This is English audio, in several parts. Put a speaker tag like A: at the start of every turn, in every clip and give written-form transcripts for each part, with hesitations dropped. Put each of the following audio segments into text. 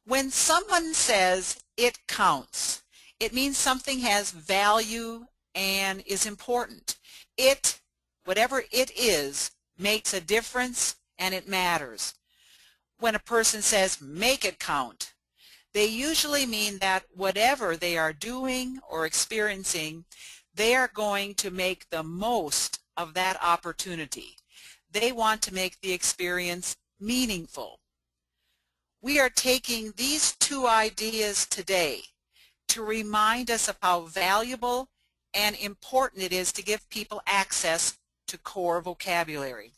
A: When someone says it counts, it means something has value and is important. It, whatever it is, makes a difference and it matters. When a person says make it count, they usually mean that whatever they are doing or experiencing, they are going to make the most of that opportunity. They want to make the experience meaningful. We are taking these two ideas today to remind us of how valuable and important it is to give people access to core vocabulary.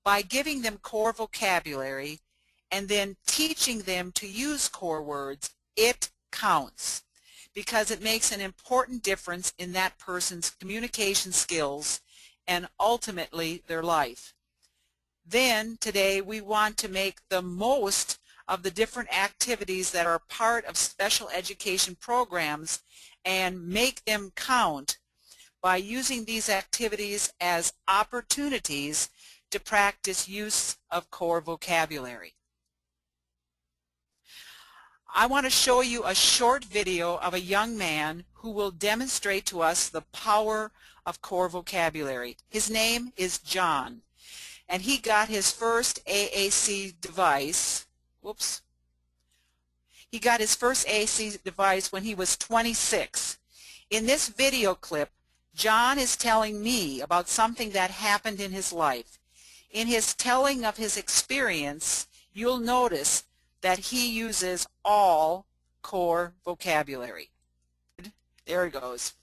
A: By giving them core vocabulary and then teaching them to use core words, it counts because it makes an important difference in that person's communication skills and ultimately their life. Then today we want to make the most of the different activities that are part of special education programs and make them count by using these activities as opportunities to practice use of core vocabulary. I want to show you a short video of a young man who will demonstrate to us the power of core vocabulary. His name is John, and he got his first AAC device. He got his first AAC device when he was 26. In this video clip, John is telling me about something that happened in his life. In his telling of his experience, you'll notice that he uses all core vocabulary. There he goes.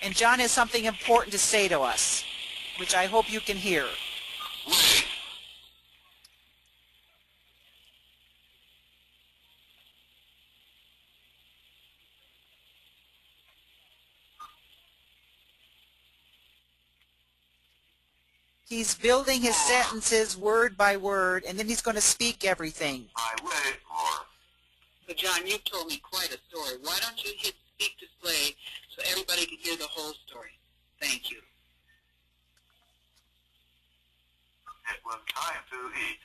A: And John has something important to say to us, which I hope you can hear. He's building his sentences word by word, and then he's going to speak everything.
B: I wait for. So John, you've told me quite a story. Why don't you hit speak display so everybody can hear the whole story? Thank you.
C: It was time to eat.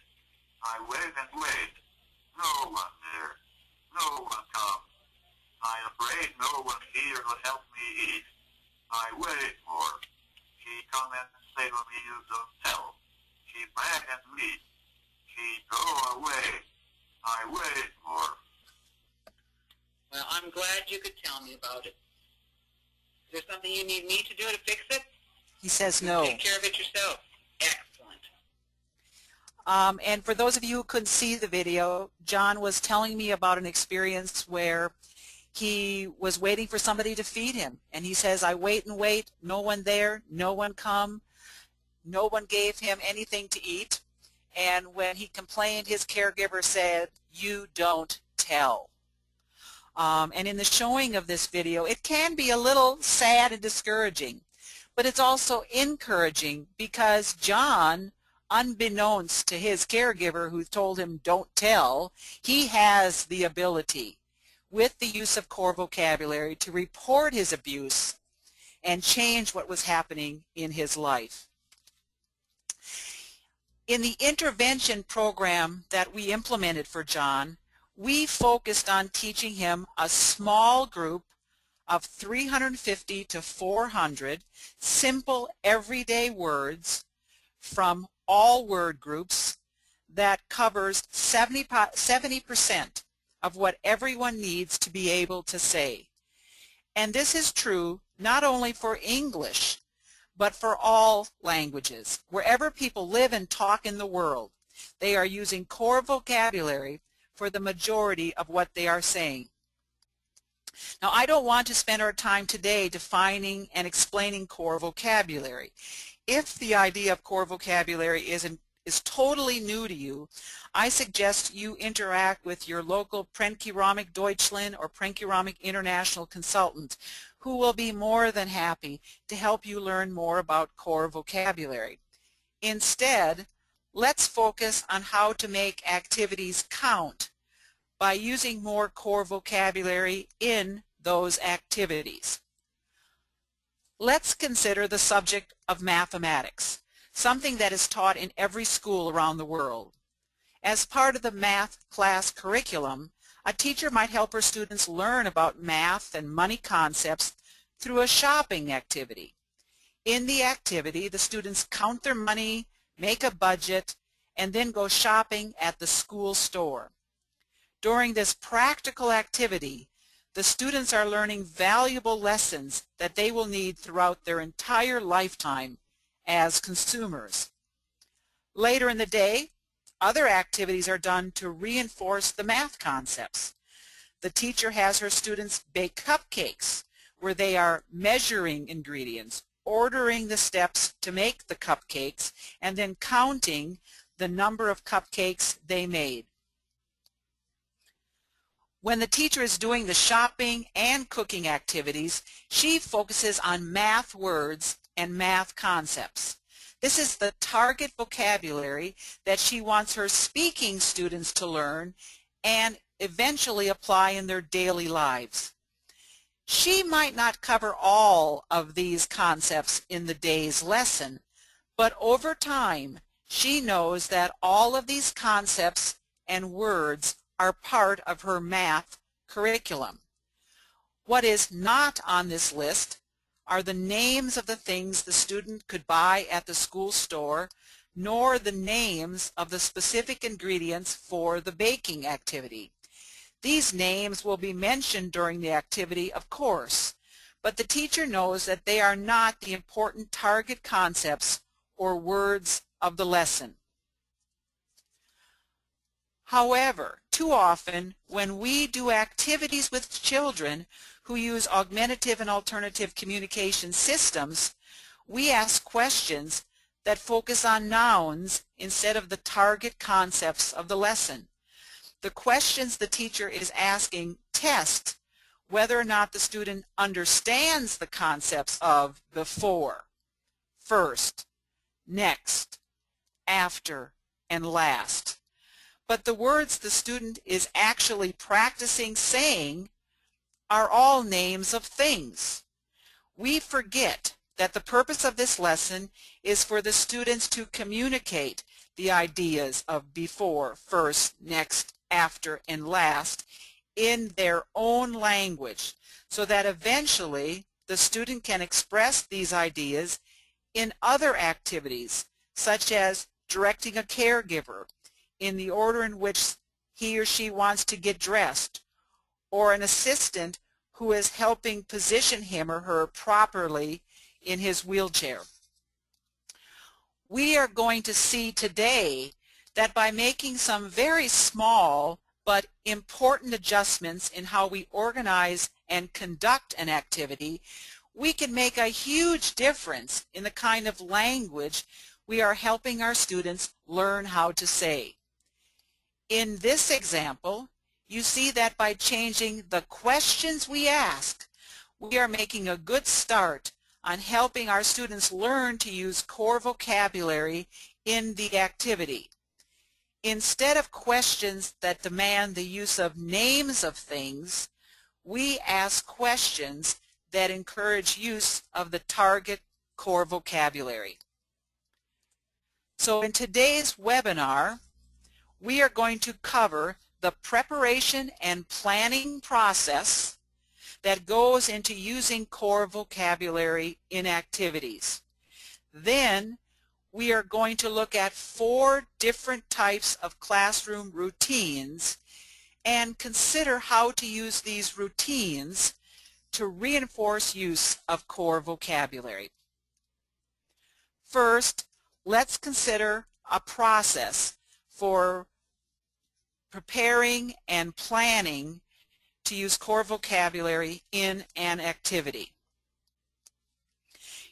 C: I wait and wait. No one there. No one come. I'm afraid no one here will help me eat. I wait for. She come and say to me, you don't tell. She beg and lead. She go away. I wait for.
B: Well, I'm glad you could tell me about it. Is there something you need me to do to fix it?
A: He says no.
B: Take care of it yourself. Excellent.
A: And for those of you who couldn't see the video, John was telling me about an experience where he was waiting for somebody to feed him. And he says, I wait and wait, no one there, no one come, no one gave him anything to eat. And when he complained, his caregiver said, you don't tell. And in the showing of this video, it can be a little sad and discouraging, but it's also encouraging because John, unbeknownst to his caregiver who told him don't tell, he has the ability with the use of core vocabulary to report his abuse and change what was happening in his life. In the intervention program that we implemented for John, we focused on teaching him a small group of 350 to 400 simple everyday words from all word groups that covers 70% of what everyone needs to be able to say. And this is true not only for English, but for all languages. Wherever people live and talk in the world, they are using core vocabulary for the majority of what they are saying. Now, I don't want to spend our time today defining and explaining core vocabulary. If the idea of core vocabulary is totally new to you, I suggest you interact with your local Prenkeramik Deutschland or Prenkeramik International consultant, who will be more than happy to help you learn more about core vocabulary. Instead, let's focus on how to make activities count by using more core vocabulary in those activities. Let's consider the subject of mathematics, something that is taught in every school around the world. As part of the math class curriculum, a teacher might help her students learn about math and money concepts through a shopping activity. In the activity, the students count their money, make a budget, and then go shopping at the school store. During this practical activity, the students are learning valuable lessons that they will need throughout their entire lifetime as consumers. Later in the day, other activities are done to reinforce the math concepts. The teacher has her students bake cupcakes where they are measuring ingredients, ordering the steps to make the cupcakes, and then counting the number of cupcakes they made. When the teacher is doing the shopping and cooking activities, she focuses on math words and math concepts. This is the target vocabulary that she wants her speaking students to learn and eventually apply in their daily lives. She might not cover all of these concepts in the day's lesson, but over time she knows that all of these concepts and words are part of her math curriculum. What is not on this list are the names of the things the student could buy at the school store, nor the names of the specific ingredients for the baking activity. These names will be mentioned during the activity, of course, but the teacher knows that they are not the important target concepts or words of the lesson. However, too often when we do activities with children who use augmentative and alternative communication systems, we ask questions that focus on nouns instead of the target concepts of the lesson. The questions the teacher is asking test whether or not the student understands the concepts of before, first, next, after, and last. But the words the student is actually practicing saying are all names of things. We forget that the purpose of this lesson is for the students to communicate the ideas of before, first, next, after, and last in their own language, so that eventually the student can express these ideas in other activities, such as directing a caregiver in the order in which he or she wants to get dressed, or an assistant who is helping position him or her properly in his wheelchair. We are going to see today that by making some very small but important adjustments in how we organize and conduct an activity, we can make a huge difference in the kind of language we are helping our students learn how to say. In this example, you see that by changing the questions we ask, we are making a good start on helping our students learn to use core vocabulary in the activity. Instead of questions that demand the use of names of things, we ask questions that encourage use of the target core vocabulary. So in today's webinar, we are going to cover the preparation and planning process that goes into using core vocabulary in activities. Then we are going to look at 4 different types of classroom routines and consider how to use these routines to reinforce use of core vocabulary. First, let's consider a process for preparing and planning to use core vocabulary in an activity.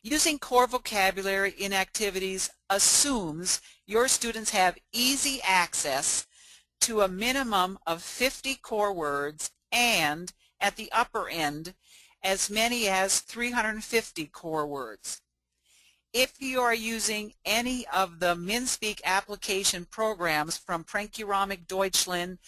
A: Using core vocabulary in activities assumes your students have easy access to a minimum of 50 core words and, at the upper end, as many as 350 core words. If you are using any of the MinSpeak application programs from Prenkeramik Deutschland,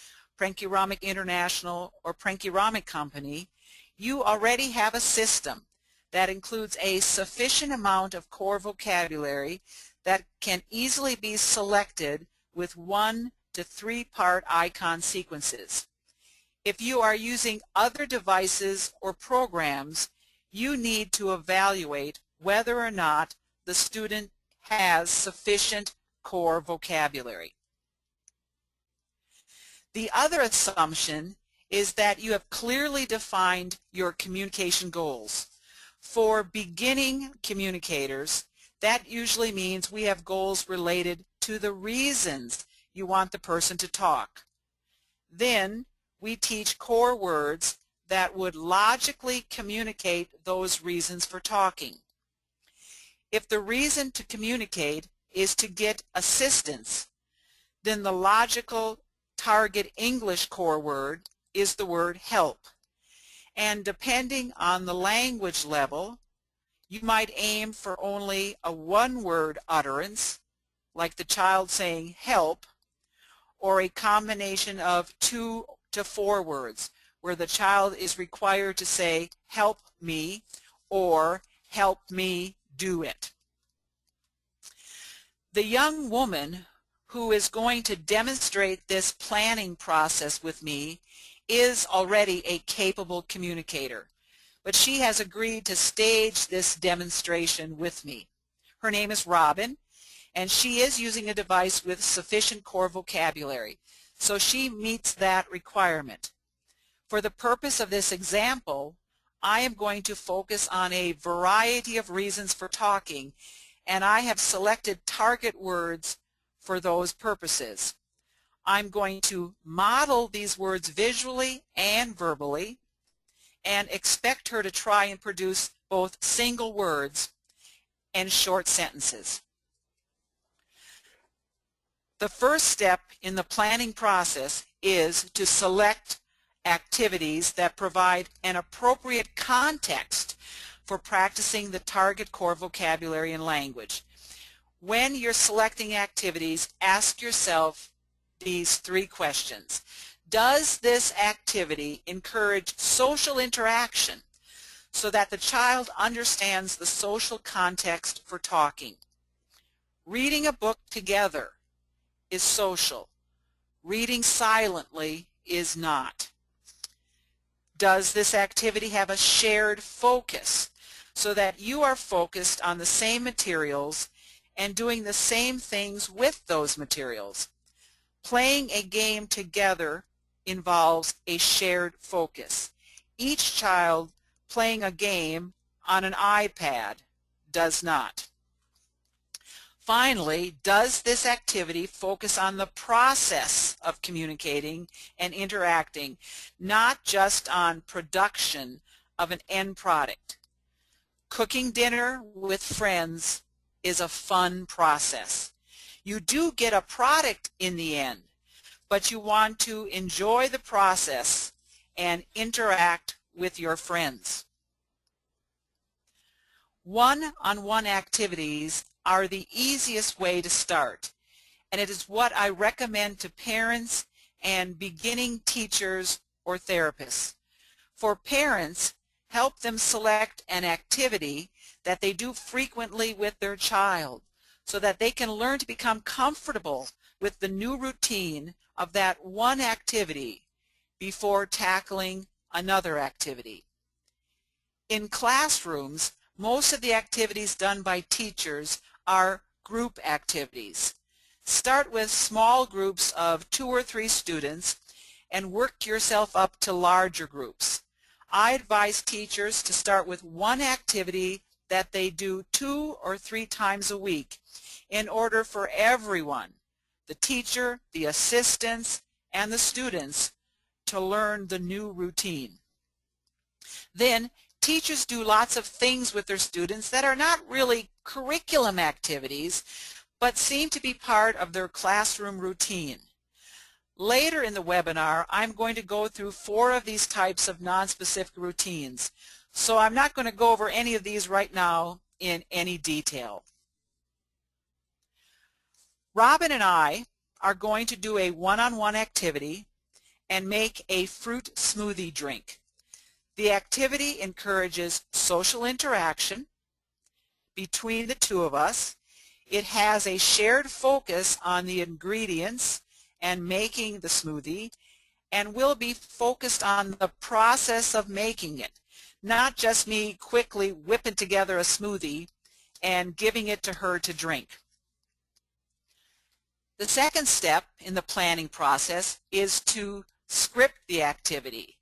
A: Prenkeramik International, or Prenkeramik Company, you already have a system that includes a sufficient amount of core vocabulary that can easily be selected with 1 to 3 part icon sequences. If you are using other devices or programs, you need to evaluate whether or not the student has sufficient core vocabulary. The other assumption is that you have clearly defined your communication goals. For beginning communicators, that usually means we have goals related to the reasons you want the person to talk. Then we teach core words that would logically communicate those reasons for talking. If the reason to communicate is to get assistance, then the logical target English core word is the word help. And depending on the language level, you might aim for only a one-word utterance, like the child saying help, or a combination of 2 to 4 words, where the child is required to say help me or help me do it. The young woman who is going to demonstrate this planning process with me is already a capable communicator, but she has agreed to stage this demonstration with me. Her name is Robin, and she is using a device with sufficient core vocabulary, so she meets that requirement. For the purpose of this example, I am going to focus on a variety of reasons for talking, and I have selected target words for those purposes. I'm going to model these words visually and verbally and expect her to try and produce both single words and short sentences. The first step in the planning process is to select activities that provide an appropriate context for practicing the target core vocabulary and language. When you're selecting activities, ask yourself these 3 questions. Does this activity encourage social interaction so that the child understands the social context for talking? Reading a book together is social. Reading silently is not. Does this activity have a shared focus so that you are focused on the same materials and doing the same things with those materials? Playing a game together involves a shared focus. Each child playing a game on an iPad does not. Finally, does this activity focus on the process of communicating and interacting, not just on production of an end product? Cooking dinner with friends is a fun process. You do get a product in the end, but you want to enjoy the process and interact with your friends. One-on-one activities are the easiest way to start, and it is what I recommend to parents and beginning teachers or therapists. For parents, help them select an activity that they do frequently with their child so that they can learn to become comfortable with the new routine of that one activity before tackling another activity. In classrooms, most of the activities done by teachers are group activities. Start with small groups of 2 or 3 students and work yourself up to larger groups. I advise teachers to start with one activity that they do 2 or 3 times a week in order for everyone, the teacher, the assistants, and the students, to learn the new routine. Then teachers do lots of things with their students that are not really curriculum activities, but seem to be part of their classroom routine. Later in the webinar, I'm going to go through 4 of these types of nonspecific routines. So I'm not going to go over any of these right now. in any detail. Robin and I are going to do a one-on-one activity and make a fruit smoothie drink. The activity encourages social interaction between the two of us. It has a shared focus on the ingredients and making the smoothie, and will be focused on the process of making it, not just me quickly whipping together a smoothie and giving it to her to drink. The second step in the planning process is to script the activity.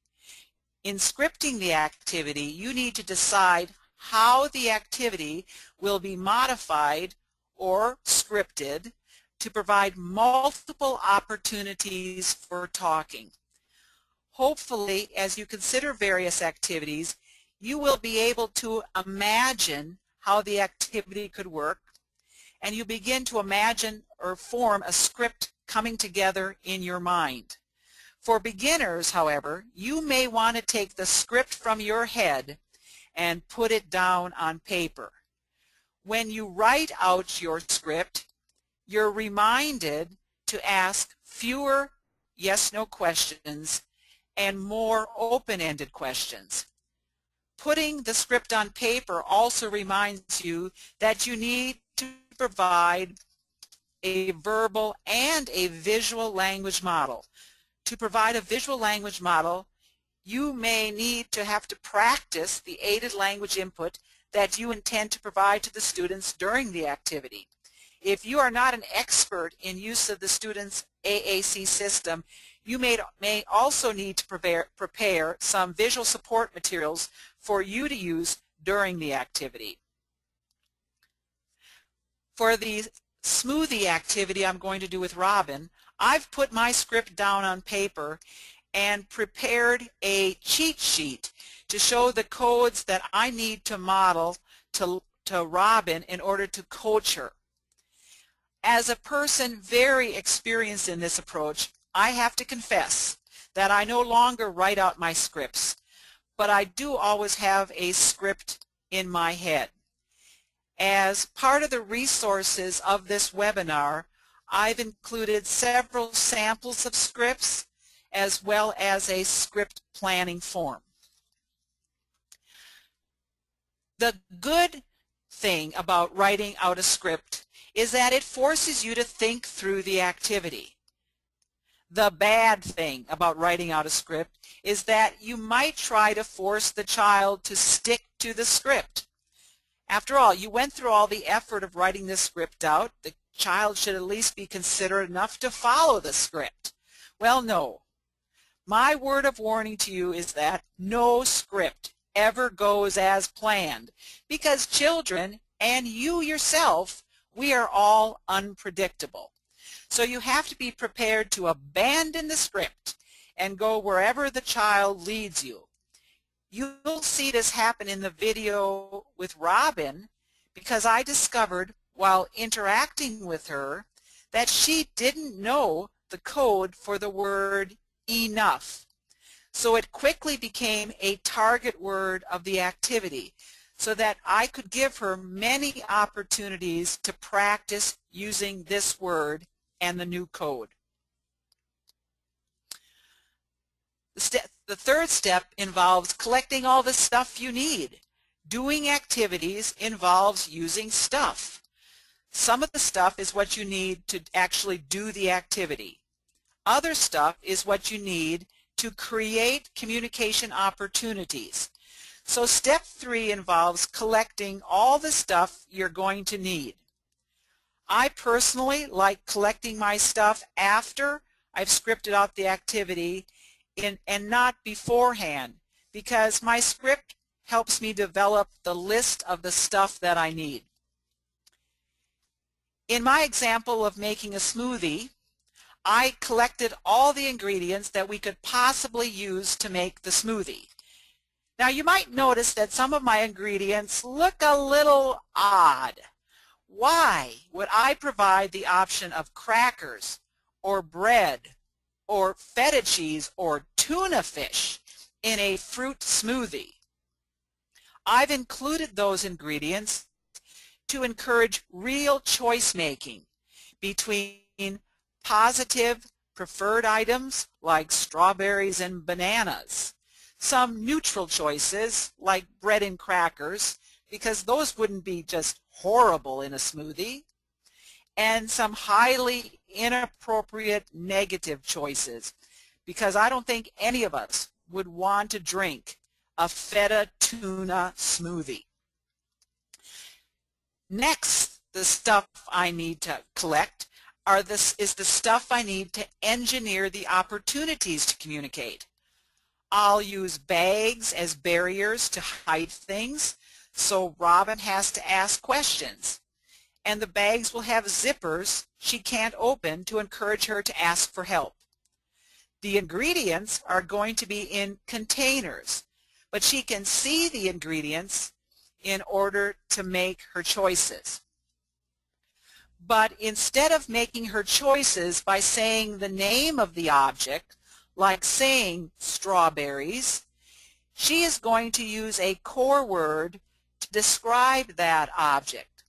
A: In scripting the activity, you need to decide how the activity will be modified or scripted to provide multiple opportunities for talking. Hopefully, as you consider various activities, you will be able to imagine how the activity could work, and you begin to imagine or form a script coming together in your mind. For beginners, however, you may want to take the script from your head and put it down on paper. When you write out your script, you're reminded to ask fewer yes-no questions and more open-ended questions. Putting the script on paper also reminds you that you need to provide a verbal and a visual language model. To provide a visual language model, you may need to have to practice the aided language input that you intend to provide to the students during the activity. If you are not an expert in use of the student's AAC system, you may also need to prepare some visual support materials for you to use during the activity. For the smoothie activity I'm going to do with Robin, I've put my script down on paper and prepared a cheat sheet to show the codes that I need to model to Robin in order to coach her. As a person very experienced in this approach, I have to confess that I no longer write out my scripts, but I do always have a script in my head. As part of the resources of this webinar, I've included several samples of scripts as well as a script planning form. The good thing about writing out a script is that it forces you to think through the activity. The bad thing about writing out a script is that you might try to force the child to stick to the script. After all, you went through all the effort of writing this script out. The child should at least be considerate enough to follow the script. Well, no. My word of warning to you is that no script ever goes as planned, because children and you yourself, we are all unpredictable. So you have to be prepared to abandon the script and go wherever the child leads you. You'll see this happen in the video with Robin, because I discovered while interacting with her that she didn't know the code for the word enough. So it quickly became a target word of the activity, so that I could give her many opportunities to practice using this word and the new code. The third step involves collecting all the stuff you need. Doing activities involves using stuff. Some of the stuff is what you need to actually do the activity. Other stuff is what you need to create communication opportunities. So step 3 involves collecting all the stuff you're going to need. I personally like collecting my stuff after I've scripted out the activity and not beforehand, because my script helps me develop the list of the stuff that I need. In my example of making a smoothie, I collected all the ingredients that we could possibly use to make the smoothie. Now you might notice that some of my ingredients look a little odd. Why would I provide the option of crackers or bread or feta cheese or tuna fish in a fruit smoothie? I've included those ingredients to encourage real choice making between positive preferred items like strawberries and bananas, some neutral choices like bread and crackers, because those wouldn't be just horrible in a smoothie, and some highly inappropriate negative choices, because I don't think any of us would want to drink a feta tuna smoothie. Next, the stuff I need to collect is the stuff I need to engineer the opportunities to communicate. I'll use bags as barriers to hide things, so Robin has to ask questions. And the bags will have zippers she can't open to encourage her to ask for help. The ingredients are going to be in containers, but she can see the ingredients in order to make her choices. But instead of making her choices by saying the name of the object, like saying strawberries, she is going to use a core word to describe that object.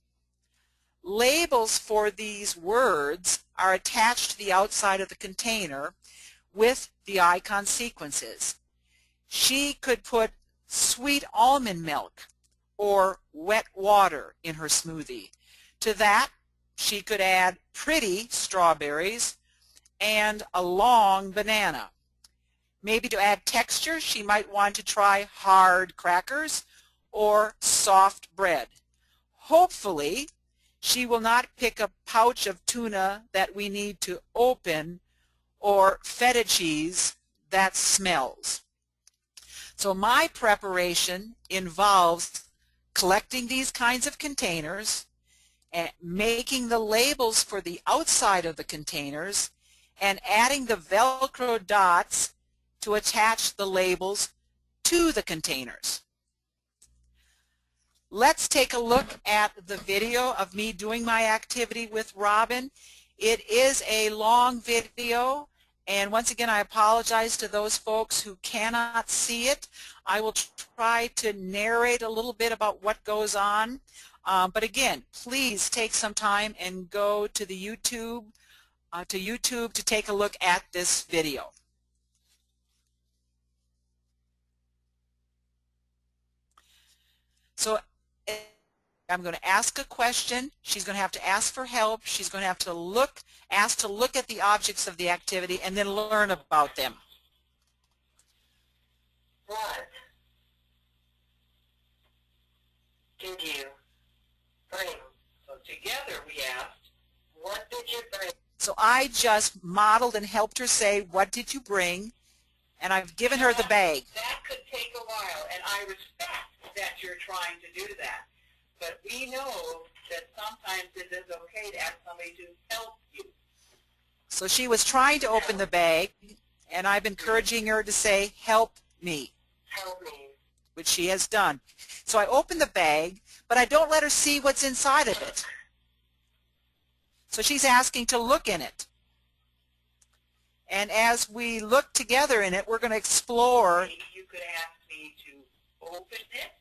A: Labels for these words are attached to the outside of the container with the icon sequences. She could put sweet almond milk or wet water in her smoothie. To that, she could add pretty strawberries and a long banana. Maybe to add texture, she might want to try hard crackers or soft bread. Hopefully, she will not pick a pouch of tuna that we need to open or feta cheese that smells. So my preparation involves collecting these kinds of containers, and making the labels for the outside of the containers, and adding the Velcro dots to attach the labels to the containers. Let's take a look at the video of me doing my activity with Robin. It is a long video, and once again I apologize to those folks who cannot see it. I will try to narrate a little bit about what goes on, but again, please take some time and go to the YouTube to take a look at this video. So I'm going to ask a question. She's going to have to ask for help. She's going to have to ask to look at the objects of the activity and then learn about them.
B: What did you bring? So together we asked, what did you bring?
A: So I just modeled and helped her say, what did you bring? And I've given her the bag.
B: That could take a while, and I respect that you're trying to do that. But we know that sometimes it is okay to ask somebody to help you.
A: So she was trying to open the bag, and I'm encouraging her to say, help me.
B: Help me.
A: Which she has done. So I open the bag, but I don't let her see what's inside of it. So she's asking to look in it. And as we look together in it, we're going to explore.
B: Maybe you could ask me to open it,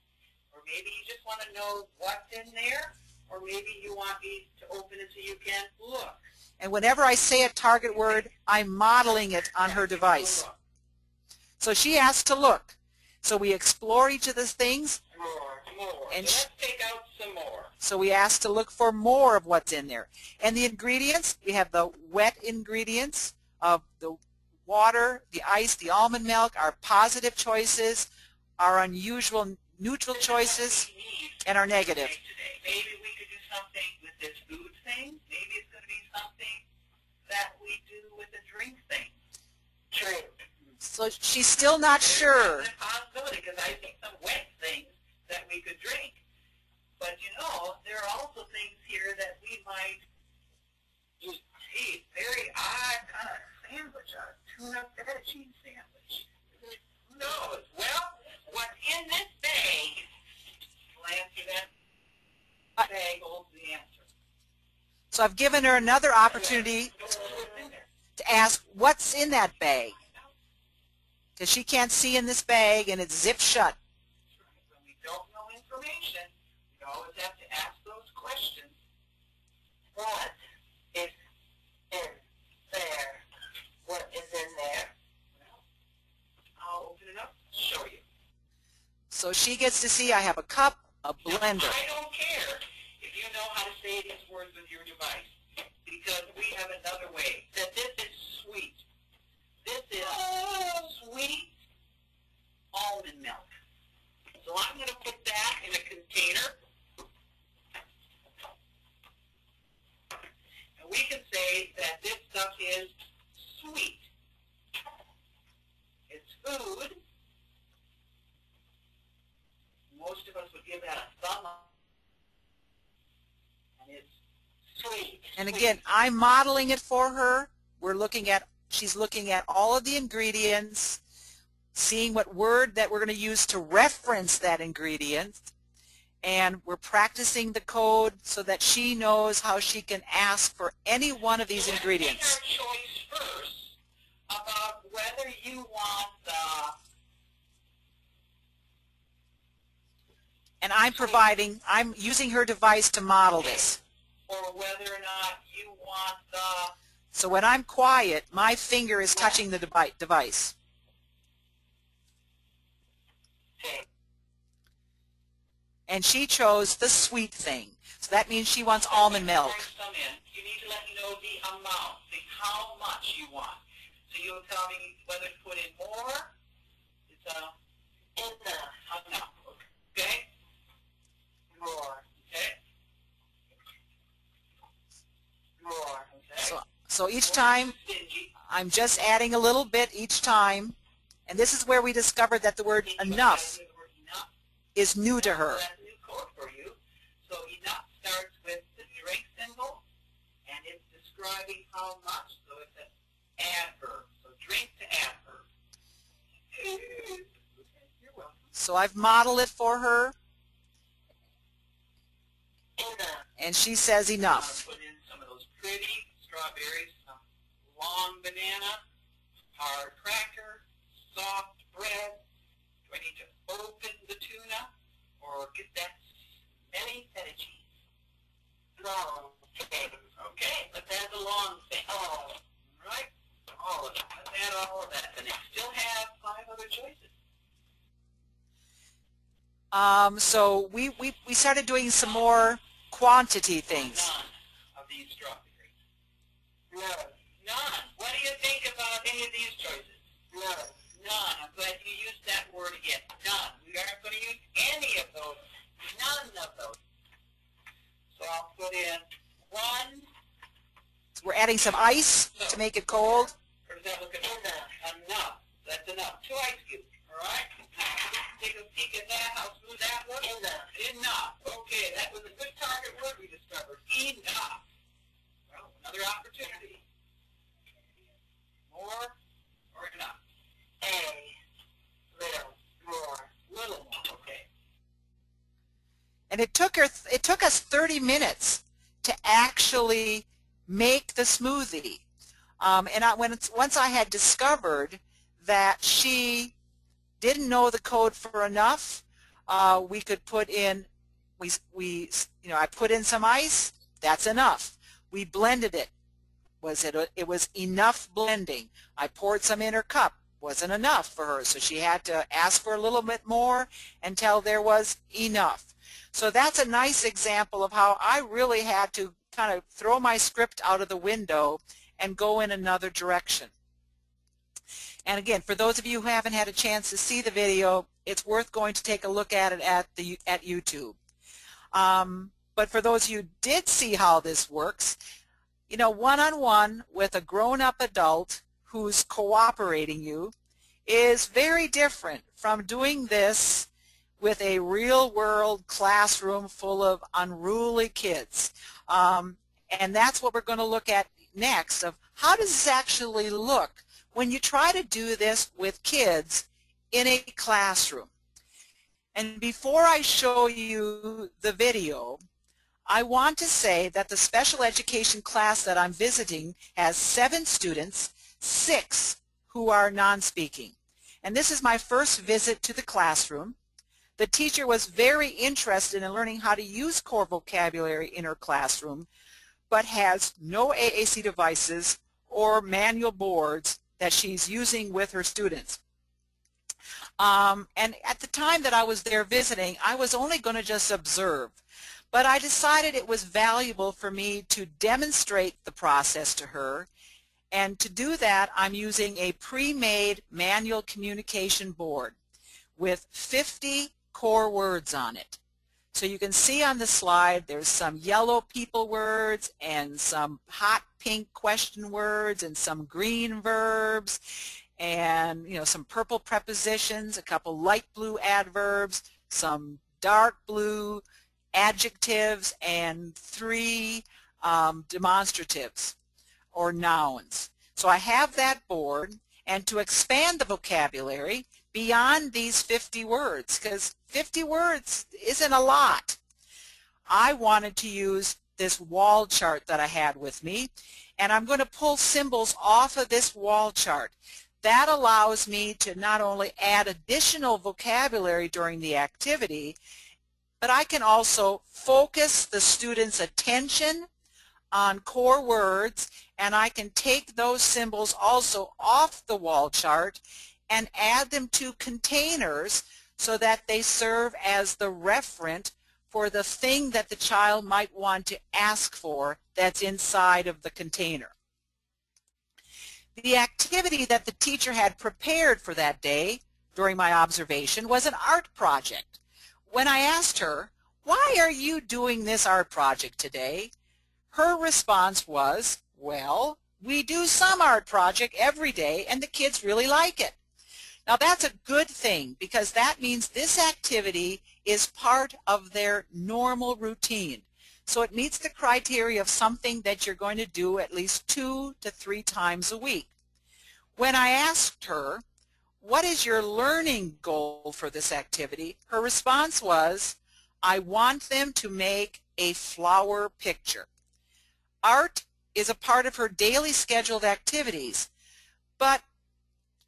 B: or maybe you just want to know what's in there, or maybe you want me to open it so you can look.
A: And whenever I say a target word, I'm modeling it on her device. So she asked to look. So we explore each of the things.
B: More.
A: And
B: so let's take out some more.
A: So we asked to look for more of what's in there. And the ingredients, we have the wet ingredients of the water, the ice, the almond milk, our positive choices, our unusual neutral choices, and our negative.
B: Maybe we could do something with this food thing. Maybe it's going to be something that we do with the drink thing. Drink.
A: So she's still not sure.
B: There's a possibility, because I see some wet things that we could drink. But you know, there are also things here that we might just eat. Very odd kind of sandwich, a tuna feta cheese sandwich. Who knows? Well, what's in this bag will answer that. Bag holds the answer.
A: So I've given her another opportunity to ask what's in that bag, because she can't see in this bag and it's zipped shut.
B: When we don't know information, we always have to ask those questions. question. What is in there? What is in there? Well, I'll open it up and show you.
A: So she gets to see I have a cup, a blender.
B: Now, I don't care if you know how to say these words with your device, because we have another way. That this is sweet. This is sweet almond milk. So I'm going to put that in a container. And we can say that this stuff is sweet. It's food. Most of us would give that a thumb up. And it's sweet.
A: And again, I'm modeling it for her. She's looking at all of the ingredients, seeing what word that we're going to use to reference that ingredient, and we're practicing the code so that she knows how she can ask for any one of these ingredients.
B: Make our choice first about whether you want the...
A: And I'm using her device to model this.
B: Or whether or not you want the...
A: So when I'm quiet, my finger is touching the device. And she chose the sweet thing. So that means she wants almond milk.
B: You need to let me know the amount, how much you want. So you'll tell me whether to put in more. It's enough. Okay? More. Okay? More. Okay?
A: So each time, I'm just adding a little bit each time. And this is where we discovered that the word enough is new to her.
B: That's a new code for you. So enough starts with the drink symbol, and it's describing how much. So it's an adverb. So drink to adverb. You're welcome.
A: So I've modeled it for her. And she says enough.
B: Put in some of those pretty strawberries, some long banana, hard cracker, soft bread. Do I need to open the tuna or get that smelly feta cheese? Long thing. Okay, let's add the long thing. All right, all of it. Let's add all of that. And I still have 5 other choices.
A: So we started doing some more quantity things.
B: None of these strawberries. None. What do you think about any of these choices? None. I'm glad you used that word again. None. We aren't going to use any of those. None of those. So I'll put in 1.
A: So we're adding some ice to make it cold.
B: For example, enough. That's enough. 2 ice cubes. All right? Take a peek at that. How smooth that looks? Enough. Okay, that was a good target word we discovered. Enough. Well, another opportunity. More or enough? Little more. Little more. Okay.
A: And it took us 30 minutes to actually make the smoothie. Once I had discovered that she didn't know the code for enough, we could put in, I put in some ice. That's enough. We blended it. It was enough blending. I poured some in her cup. Wasn't enough for her, so she had to ask for a little bit more until there was enough. So that's a nice example of how I really had to kind of throw my script out of the window and go in another direction. And again, for those of you who haven't had a chance to see the video, it's worth going to take a look at it at YouTube. But for those of you who did see how this works, one-on-one with a grown-up adult who's cooperating you is very different from doing this with a real-world classroom full of unruly kids. And that's what we're going to look at next, of how does this actually look when you try to do this with kids in a classroom. And before I show you the video, I want to say that the special education class that I'm visiting has 7 students, 6 who are non-speaking. And this is my first visit to the classroom. The teacher was very interested in learning how to use core vocabulary in her classroom, but has no AAC devices or manual boards that she's using with her students. And at the time that I was there visiting, I was only going to just observe. But I decided it was valuable for me to demonstrate the process to her. And to do that, I'm using a pre-made manual communication board with 50 core words on it. So you can see on the slide there's some yellow people words and some hot pink question words and some green verbs and some purple prepositions, a couple light blue adverbs, some dark blue adjectives, and 3 demonstratives or nouns. So I have that board, and to expand the vocabulary beyond these 50 words, because 50 words isn't a lot, I wanted to use this wall chart that I had with me, and I'm going to pull symbols off of this wall chart. That allows me to not only add additional vocabulary during the activity, but I can also focus the students' attention on core words, and I can take those symbols also off the wall chart and add them to containers so that they serve as the referent for the thing that the child might want to ask for that's inside of the container. The activity that the teacher had prepared for that day during my observation was an art project. When I asked her, "Why are you doing this art project today?" her response was, "Well, we do some art project every day and the kids really like it." Now that's a good thing, because that means this activity is part of their normal routine. So it meets the criteria of something that you're going to do at least 2 to 3 times a week. When I asked her, "What is your learning goal for this activity?" her response was, "I want them to make a flower picture." Art is a part of her daily scheduled activities, but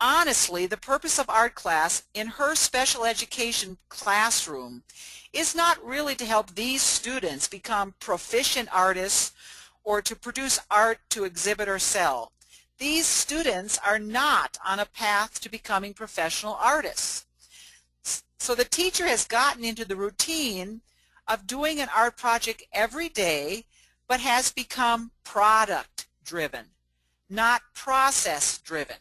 A: honestly, the purpose of art class in her special education classroom is not really to help these students become proficient artists or to produce art to exhibit or sell. These students are not on a path to becoming professional artists. So the teacher has gotten into the routine of doing an art project every day, but has become product-driven, not process-driven.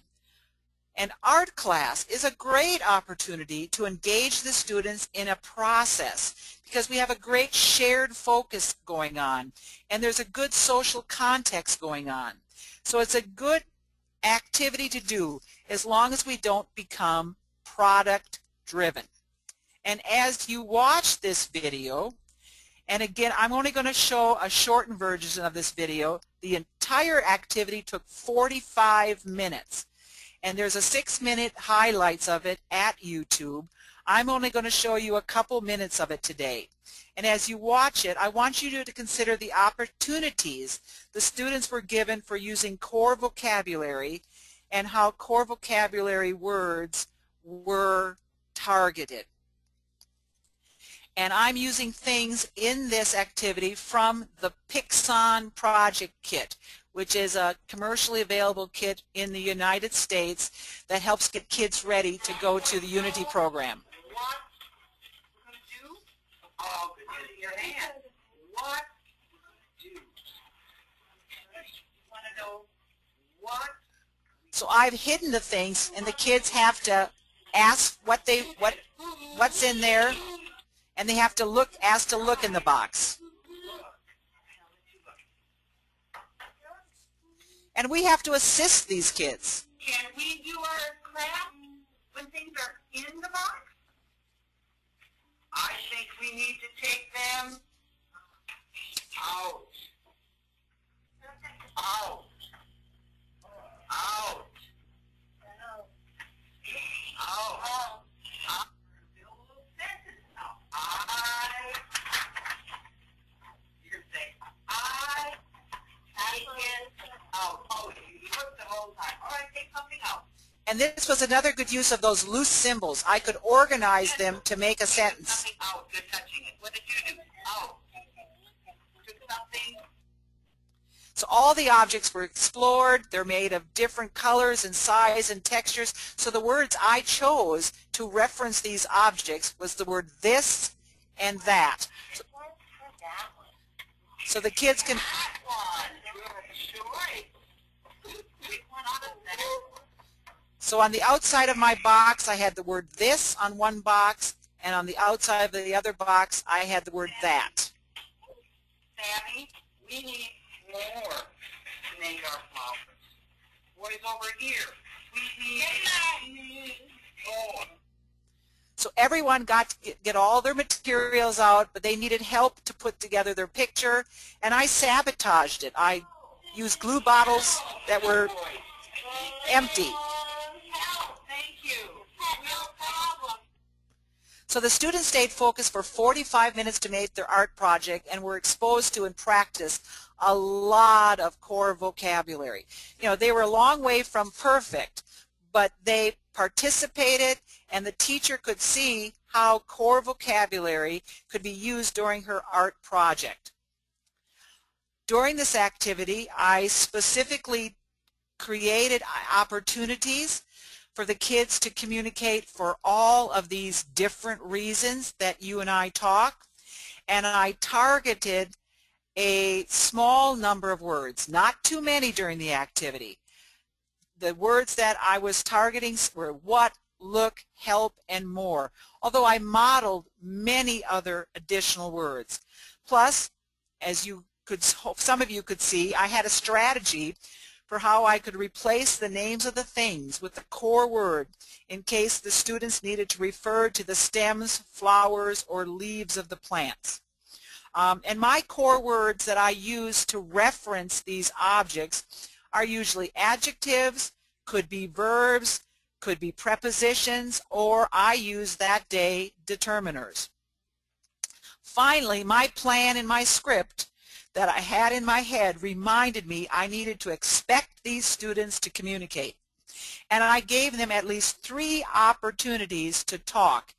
A: An art class is a great opportunity to engage the students in a process, because we have a great shared focus going on, and there's a good social context going on. So it's a good activity to do as long as we don't become product-driven. And as you watch this video, and again, I'm only going to show a shortened version of this video. The entire activity took 45 minutes. And there's a 6-minute highlights of it at YouTube. I'm only going to show you a couple minutes of it today. And as you watch it, I want you to consider the opportunities the students were given for using core vocabulary and how core vocabulary words were targeted. And I'm using things in this activity from the Pixon Project Kit, which is a commercially available kit in the United States that helps get kids ready to go to the Unity program.
B: What to do? Oh, in your hand. What do? You want to know what?
A: So I've hidden the things, and the kids have to ask what's in there, and they have to ask to look in the box. And we have to assist these kids.
B: Can we do our craft when things are in the box? I think we need to take them out. Out. Out. Out. Out. You're saying, I take it out. Oh, you look the whole time. All right, take something out.
A: And this was another good use of those loose symbols. I could organize them to make a sentence.
B: Something out, you're touching it. What did you do? Out. Took something.
A: So all the objects were explored. They're made of different colors and size and textures. So the words I chose to reference these objects was the word this and that. So the kids can...
B: That one. Sure. Which one out of that?
A: So on the outside of my box, I had the word this on one box, and on the outside of the other box, I had the word that.
B: Sammy, we need more to make our flowers. Boys over here, we need more.
A: So everyone got to get all their materials out, but they needed help to put together their picture, and I sabotaged it. I used glue bottles that were empty.
B: Thank you. No problem.
A: So the students stayed focused for 45 minutes to make their art project and were exposed to and practice a lot of core vocabulary. You know, they were a long way from perfect, but they participated and the teacher could see how core vocabulary could be used during her art project. During this activity, I specifically created opportunities for the kids to communicate for all of these different reasons that you and I talk, and I targeted a small number of words, not too many during the activity. The words that I was targeting were what, look, help, and more, although I modeled many other additional words. Plus, as you could, some of you could see, I had a strategy for how I could replace the names of the things with the core word in case the students needed to refer to the stems, flowers, or leaves of the plants. And my core words that I use to reference these objects are usually adjectives, could be verbs, could be prepositions, or I use that day determiners. Finally, my plan and my script that I had in my head reminded me I needed to expect these students to communicate. And I gave them at least 3 opportunities to talk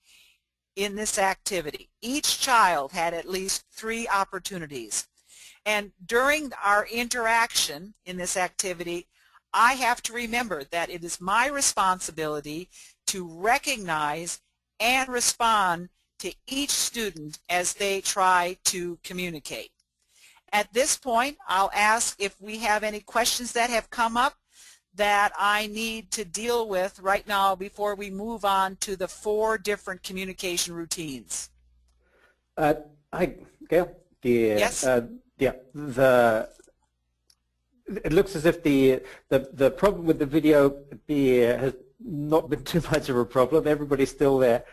A: in this activity. Each child had at least 3 opportunities. And during our interaction in this activity, I have to remember that it is my responsibility to recognize and respond to each student as they try to communicate. At this point, I'll ask if we have any questions that have come up that I need to deal with right now before we move on to the 4 different communication routines.
D: Hi, Gail.
A: Yes?
D: Yeah, it looks as if the problem with the video has not been too much of a problem. Everybody's still there.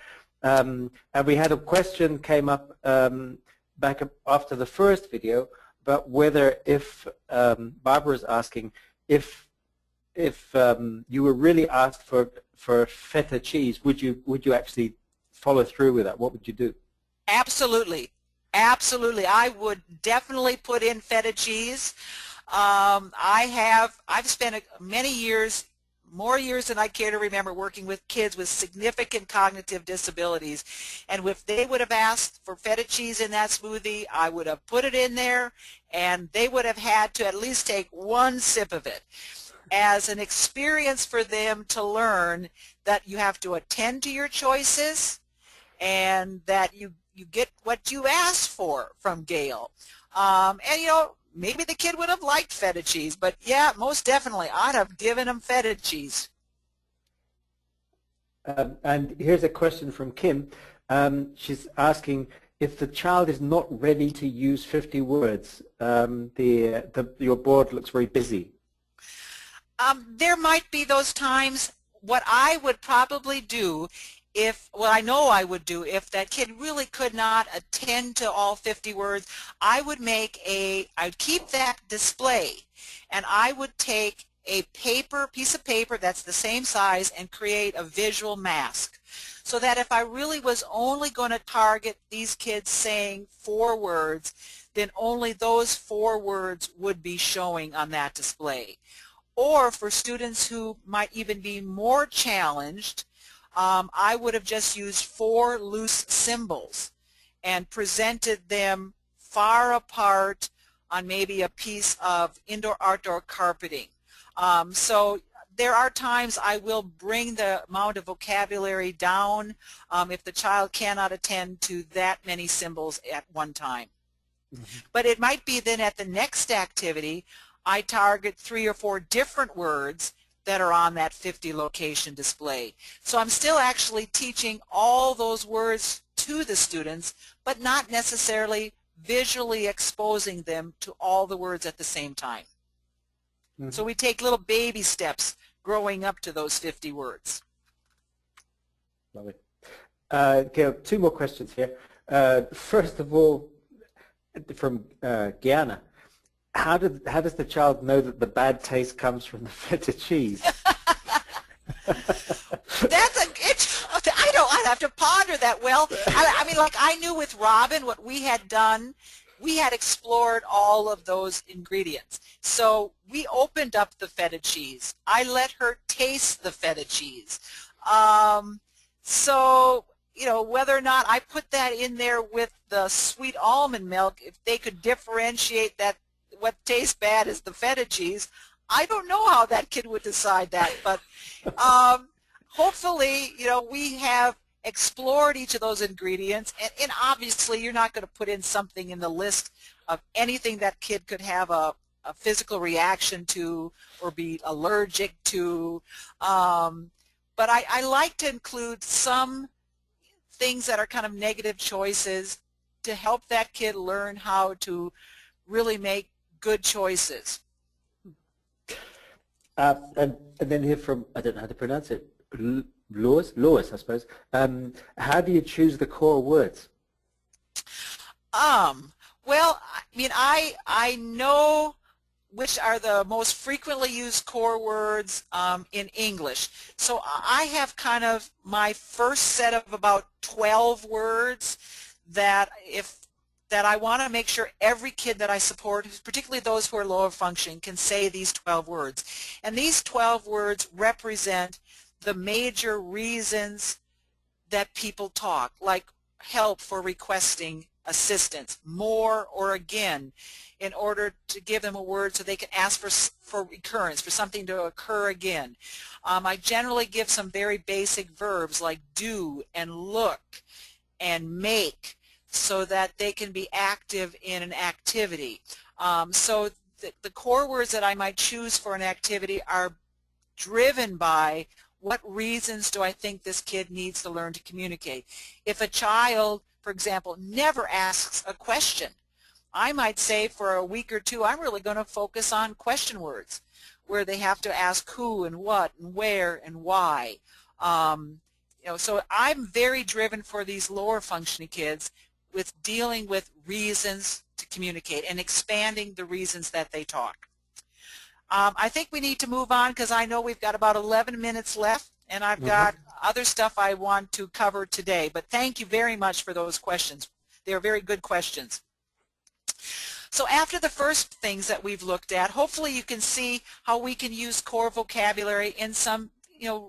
D: And we had a question came up back after the first video about whether if Barbara's asking if you were really asked for feta cheese, would you actually follow through with that? What would you do?
A: Absolutely. Absolutely. I would definitely put in feta cheese. I've spent many years, more years than I care to remember, working with kids with significant cognitive disabilities. And if they would have asked for feta cheese in that smoothie, I would have put it in there, and they would have had to at least take 1 sip of it as an experience for them to learn that you have to attend to your choices and that you get what you asked for from Gail. And, you know, maybe the kid would have liked feta cheese, but yeah, most definitely, I'd have given him feta cheese.
D: And here's a question from Kim. She's asking if the child is not ready to use 50 words. Your board looks very busy.
A: There might be those times. What I would probably do I know I would do if that kid really could not attend to all 50 words, I'd keep that display, and I would take a piece of paper that's the same size and create a visual mask, so that if I really was only going to target these kids saying 4 words, then only those 4 words would be showing on that display. Or for students who might even be more challenged, I would have just used 4 loose symbols and presented them far apart on maybe a piece of indoor-outdoor carpeting. So there are times I will bring the amount of vocabulary down if the child cannot attend to that many symbols at one time. Mm-hmm. But it might be then at the next activity I target 3 or 4 different words that are on that 50 location display. So I'm still actually teaching all those words to the students, but not necessarily visually exposing them to all the words at the same time. Mm-hmm. So we take little baby steps growing up to those 50 words.
D: Love it. Gail, 2 more questions here. First of all, from Guyana, how does the child know that the bad taste comes from the feta cheese?
A: I'd have to ponder that. Well, I mean, like I knew with Robin what we had done, we had explored all of those ingredients. So we opened up the feta cheese. I let her taste the feta cheese. So, you know, whether or not I put that in there with the sweet almond milk, if they could differentiate that what tastes bad is the feta cheese, I don't know how that kid would decide that. But hopefully, you know, we have explored each of those ingredients, and obviously you're not going to put in something in the list of anything that kid could have a physical reaction to or be allergic to. But I like to include some things that are kind of negative choices to help that kid learn how to really make good choices.
D: And then here from, I don't know how to pronounce it, Lois, I suppose. How do you choose the core words?
A: Well, I mean, I know which are the most frequently used core words in English. So I have kind of my first set of about 12 words that I want to make sure every kid that I support, particularly those who are lower functioning, can say these 12 words. And these 12 words represent the major reasons that people talk, like help for requesting assistance, more or again, in order to give them a word so they can ask for recurrence, for something to occur again. I generally give some very basic verbs like do and look and make, so that they can be active in an activity. So the core words that I might choose for an activity are driven by what reasons do I think this kid needs to learn to communicate. If a child, for example, never asks a question, I might say for a week or 2 I'm really going to focus on question words where they have to ask who and what and where and why. You know, so I'm very driven for these lower functioning kids with dealing with reasons to communicate and expanding the reasons that they talk. I think we need to move on because I know we've got about 11 minutes left and I've got other stuff I want to cover today. But thank you very much for those questions. They're very good questions. So after the first things that we've looked at, hopefully you can see how we can use core vocabulary in some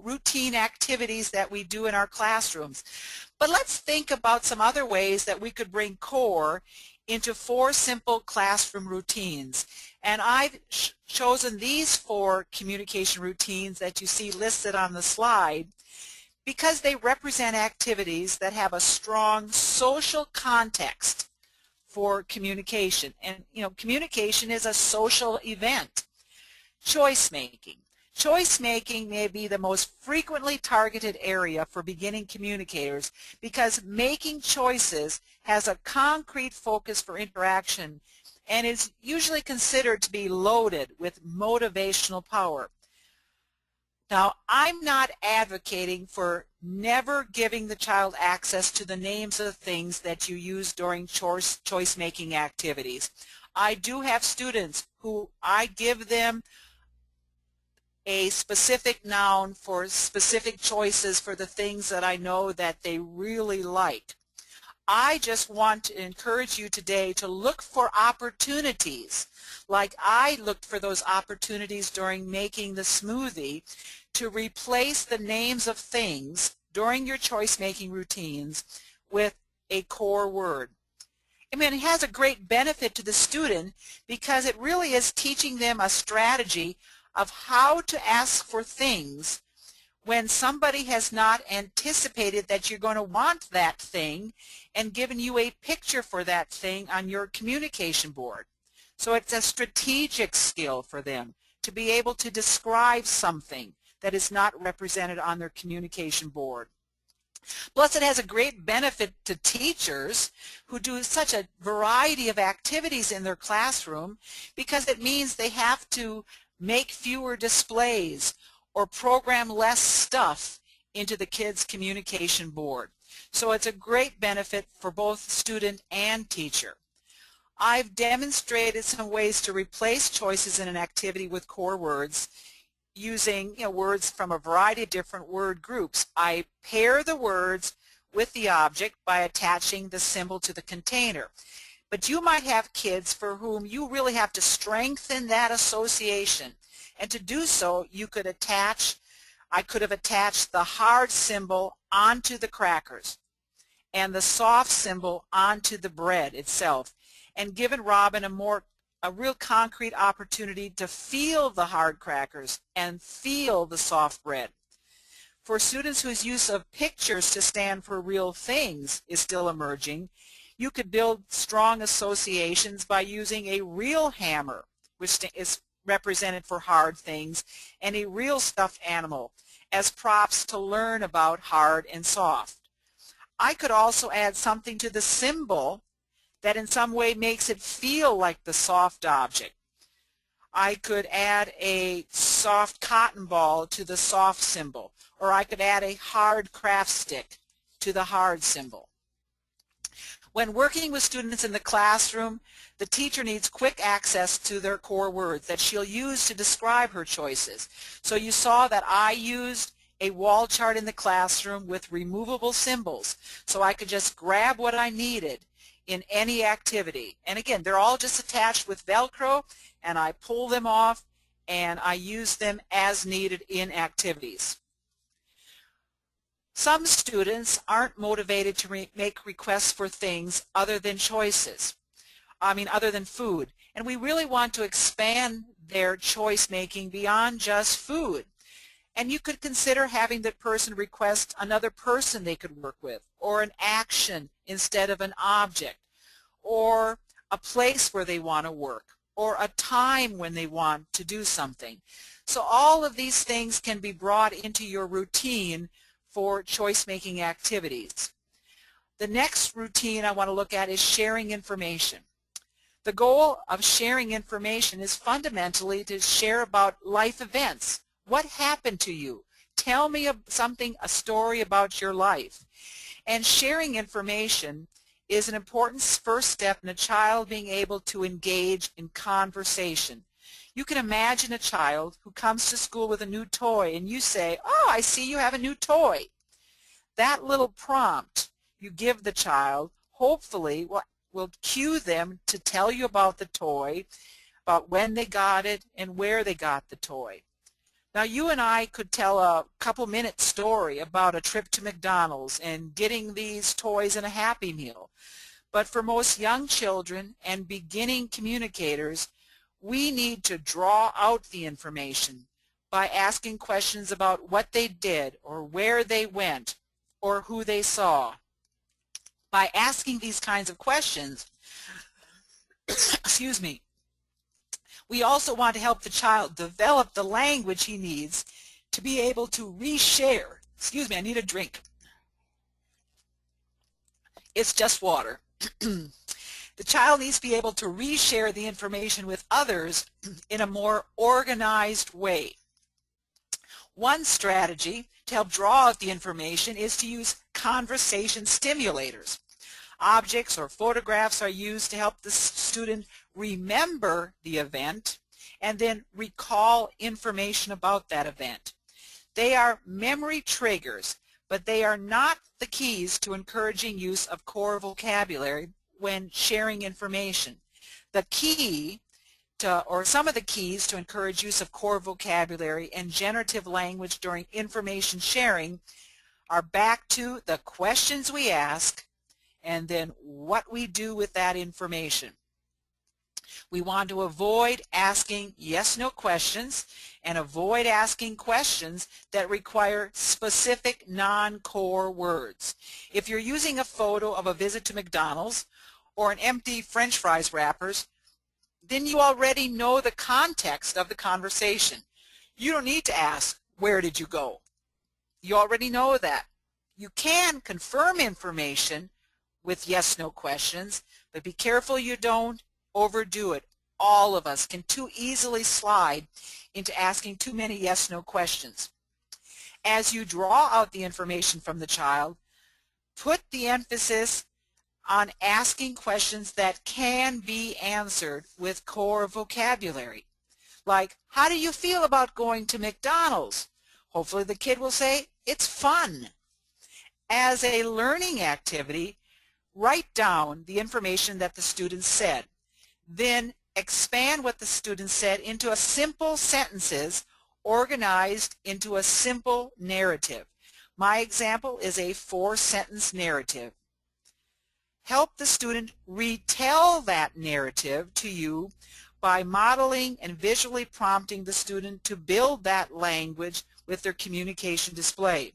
A: routine activities that we do in our classrooms. But let's think about some other ways that we could bring core into 4 simple classroom routines. And I've chosen these 4 communication routines that you see listed on the slide because they represent activities that have a strong social context for communication. And communication is a social event. Choice making. Choice making may be the most frequently targeted area for beginning communicators because making choices has a concrete focus for interaction and is usually considered to be loaded with motivational power. Now, I'm not advocating for never giving the child access to the names of things that you use during choice-making activities. I do have students who I give them a specific noun for specific choices for the things that I know that they really like. I just want to encourage you today to look for opportunities, like I looked for those opportunities during making the smoothie, to replace the names of things during your choice-making routines with a core word. I mean, it has a great benefit to the student because it really is teaching them a strategy of how to ask for things when somebody has not anticipated that you're going to want that thing and given you a picture for that thing on your communication board. So it's a strategic skill for them to be able to describe something that is not represented on their communication board. Plus, it has a great benefit to teachers who do such a variety of activities in their classroom, because it means they have to make fewer displays or program less stuff into the kids' communication board. So it's a great benefit for both student and teacher. I've demonstrated some ways to replace choices in an activity with core words using words from a variety of different word groups. I pair the words with the object by attaching the symbol to the container. But you might have kids for whom you really have to strengthen that association. And to do so, I could have attached the hard symbol onto the crackers and the soft symbol onto the bread itself, and given Robin a real concrete opportunity to feel the hard crackers and feel the soft bread. For students whose use of pictures to stand for real things is still emerging, you could build strong associations by using a real hammer, which is represented for hard things, and a real stuffed animal as props to learn about hard and soft. I could also add something to the symbol that in some way makes it feel like the soft object. I could add a soft cotton ball to the soft symbol, or I could add a hard craft stick to the hard symbol. When working with students in the classroom, the teacher needs quick access to their core words that she'll use to describe her choices. So you saw that I used a wall chart in the classroom with removable symbols, so I could just grab what I needed in any activity. And again, they're all just attached with Velcro, and I pull them off and I use them as needed in activities. Some students aren't motivated to make requests for things other than other than food. And we really want to expand their choice making beyond just food. And you could consider having the person request another person they could work with, or an action instead of an object, or a place where they want to work, or a time when they want to do something. So all of these things can be brought into your routine for choice-making activities. The next routine I want to look at is sharing information. The goal of sharing information is fundamentally to share about life events. What happened to you? Tell me a story about your life. And sharing information is an important first step in a child being able to engage in conversation. You can imagine a child who comes to school with a new toy and you say, "Oh, I see you have a new toy." That little prompt you give the child hopefully will cue them to tell you about the toy, about when they got it and where they got the toy. Now, you and I could tell a couple-minute story about a trip to McDonald's and getting these toys in a Happy Meal. But for most young children and beginning communicators, we need to draw out the information by asking questions about what they did or where they went or who they saw. By asking these kinds of questions, excuse me, we also want to help the child develop the language he needs to be able to reshare. Excuse me, I need a drink. It's just water. The child needs to be able to reshare the information with others in a more organized way. One strategy to help draw out the information is to use conversation stimulators. Objects or photographs are used to help the student remember the event and then recall information about that event. They are memory triggers but they are not the keys to encouraging use of core vocabulary when sharing information. The key or some of the keys to encourage use of core vocabulary and generative language during information sharing are back to the questions we ask and then what we do with that information. We want to avoid asking yes/no questions and avoid asking questions that require specific non-core words. If you're using a photo of a visit to McDonald's or an empty French fries wrappers, then you already know the context of the conversation. You don't need to ask, where did you go? You already know that. You can confirm information with yes/no questions, but be careful you don't overdo it. All of us can too easily slide into asking too many yes/no questions. As you draw out the information from the child, put the emphasis on asking questions that can be answered with core vocabulary. Like, how do you feel about going to McDonald's? Hopefully the kid will say, it's fun. As a learning activity, write down the information that the student said. Then expand what the student said into a simple sentences organized into a simple narrative. My example is a 4-sentence narrative. Help the student retell that narrative to you by modeling and visually prompting the student to build that language with their communication display.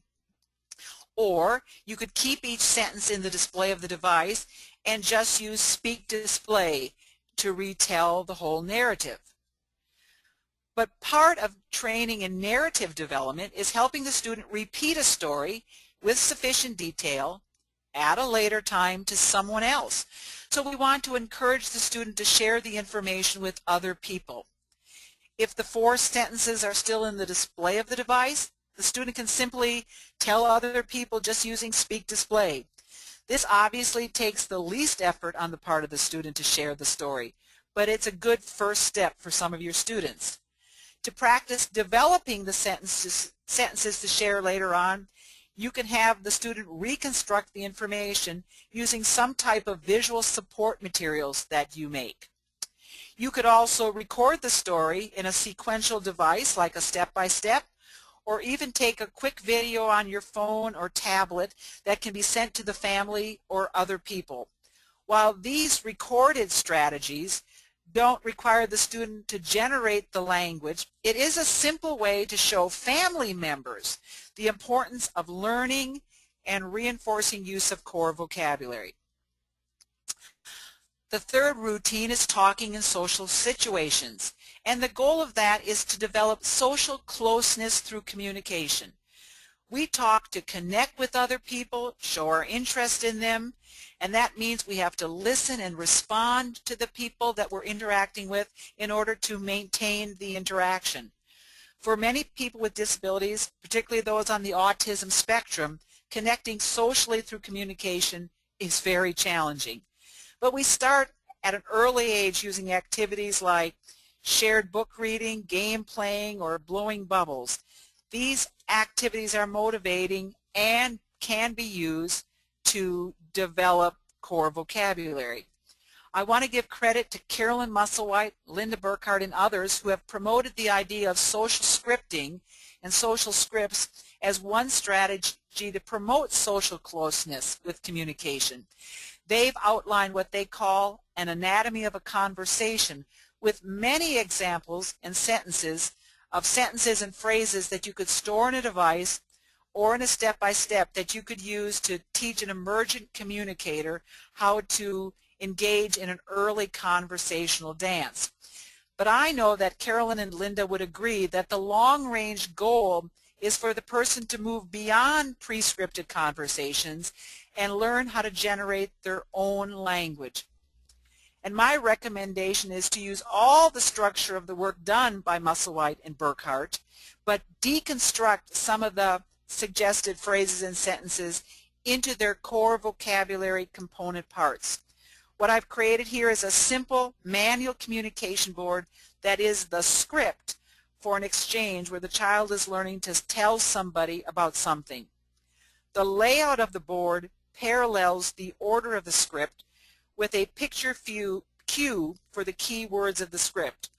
A: Or you could keep each sentence in the display of the device and just use speak display to retell the whole narrative. But part of training in narrative development is helping the student repeat a story with sufficient detail at a later time to someone else. So we want to encourage the student to share the information with other people. If the 4 sentences are still in the display of the device, the student can simply tell other people just using speak display. This obviously takes the least effort on the part of the student to share the story, but it's a good first step for some of your students. To practice developing the sentences to share later on, you can have the student reconstruct the information using some type of visual support materials that you make. You could also record the story in a sequential device like a step-by-step, or even take a quick video on your phone or tablet that can be sent to the family or other people. While these recorded strategies don't require the student to generate the language, it is a simple way to show family members the importance of learning and reinforcing use of core vocabulary. The third routine is talking in social situations, and the goal of that is to develop social closeness through communication. We talk to connect with other people, show our interest in them, and that means we have to listen and respond to the people that we're interacting with in order to maintain the interaction. For many people with disabilities, particularly those on the autism spectrum, connecting socially through communication is very challenging. But we start at an early age using activities like shared book reading, game playing, or blowing bubbles. These activities are motivating and can be used to develop core vocabulary. I want to give credit to Carolyn Musselwhite, Linda Burkhardt, and others who have promoted the idea of social scripting and social scripts as one strategy to promote social closeness with communication. They've outlined what they call an anatomy of a conversation with many examples and sentences and phrases that you could store in a device or in a step-by-step that you could use to teach an emergent communicator how to engage in an early conversational dance. But I know that Carolyn and Linda would agree that the long-range goal is for the person to move beyond pre-scripted conversations and learn how to generate their own language. And my recommendation is to use all the structure of the work done by Musselwhite and Burkhardt, but deconstruct some of the suggested phrases and sentences into their core vocabulary component parts. What I've created here is a simple manual communication board that is the script for an exchange where the child is learning to tell somebody about something. The layout of the board parallels the order of the script with a picture cue for the key words of the script.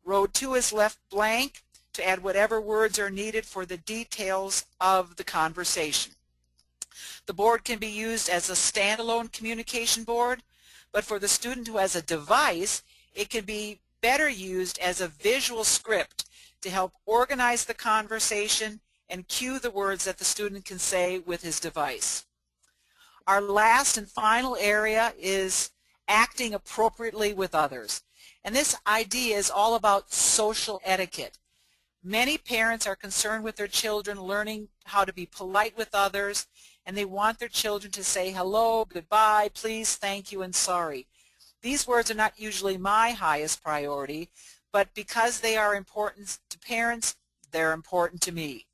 A: Row 2 is left blank to add whatever words are needed for the details of the conversation. The board can be used as a standalone communication board, but for the student who has a device, it can be better used as a visual script to help organize the conversation and cue the words that the student can say with his device. Our last and final area is acting appropriately with others. And this idea is all about social etiquette. Many parents are concerned with their children learning how to be polite with others, and they want their children to say hello, goodbye, please, thank you, and sorry. These words are not usually my highest priority, but because they are important to parents, they're important to me.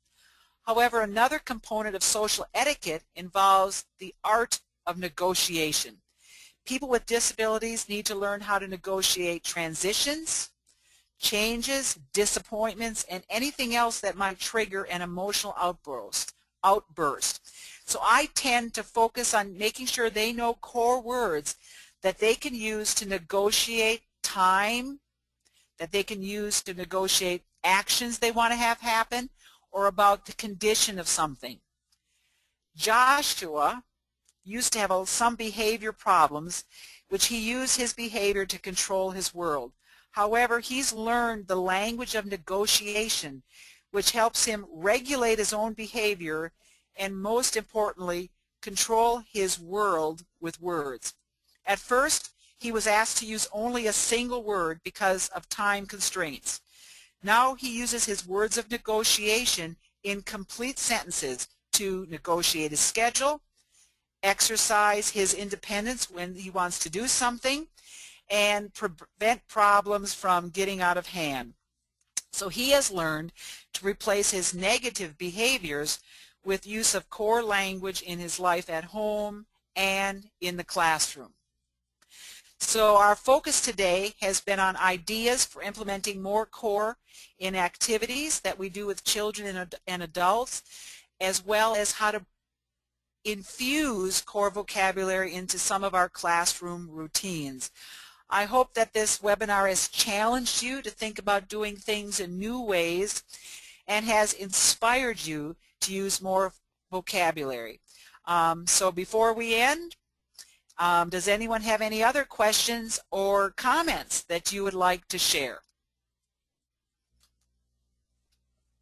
A: However, another component of social etiquette involves the art of negotiation. People with disabilities need to learn how to negotiate transitions, changes, disappointments, and anything else that might trigger an emotional outburst. So I tend to focus on making sure they know core words that they can use to negotiate time, that they can use to negotiate actions they want to have happen, or about the condition of something. Joshua used to have some behavior problems, which he used his behavior to control his world. However, he's learned the language of negotiation, which helps him regulate his own behavior and, most importantly, control his world with words. At first, he was asked to use only a single word because of time constraints. Now he uses his words of negotiation in complete sentences to negotiate his schedule, exercise his independence when he wants to do something, and prevent problems from getting out of hand. So he has learned to replace his negative behaviors with use of core language in his life at home and in the classroom. So our focus today has been on ideas for implementing more core in activities that we do with children and adults, as well as how to infuse core vocabulary into some of our classroom routines. I hope that this webinar has challenged you to think about doing things in new ways and has inspired you to use more vocabulary. So before we end, does anyone have any other questions or comments that you would like to share?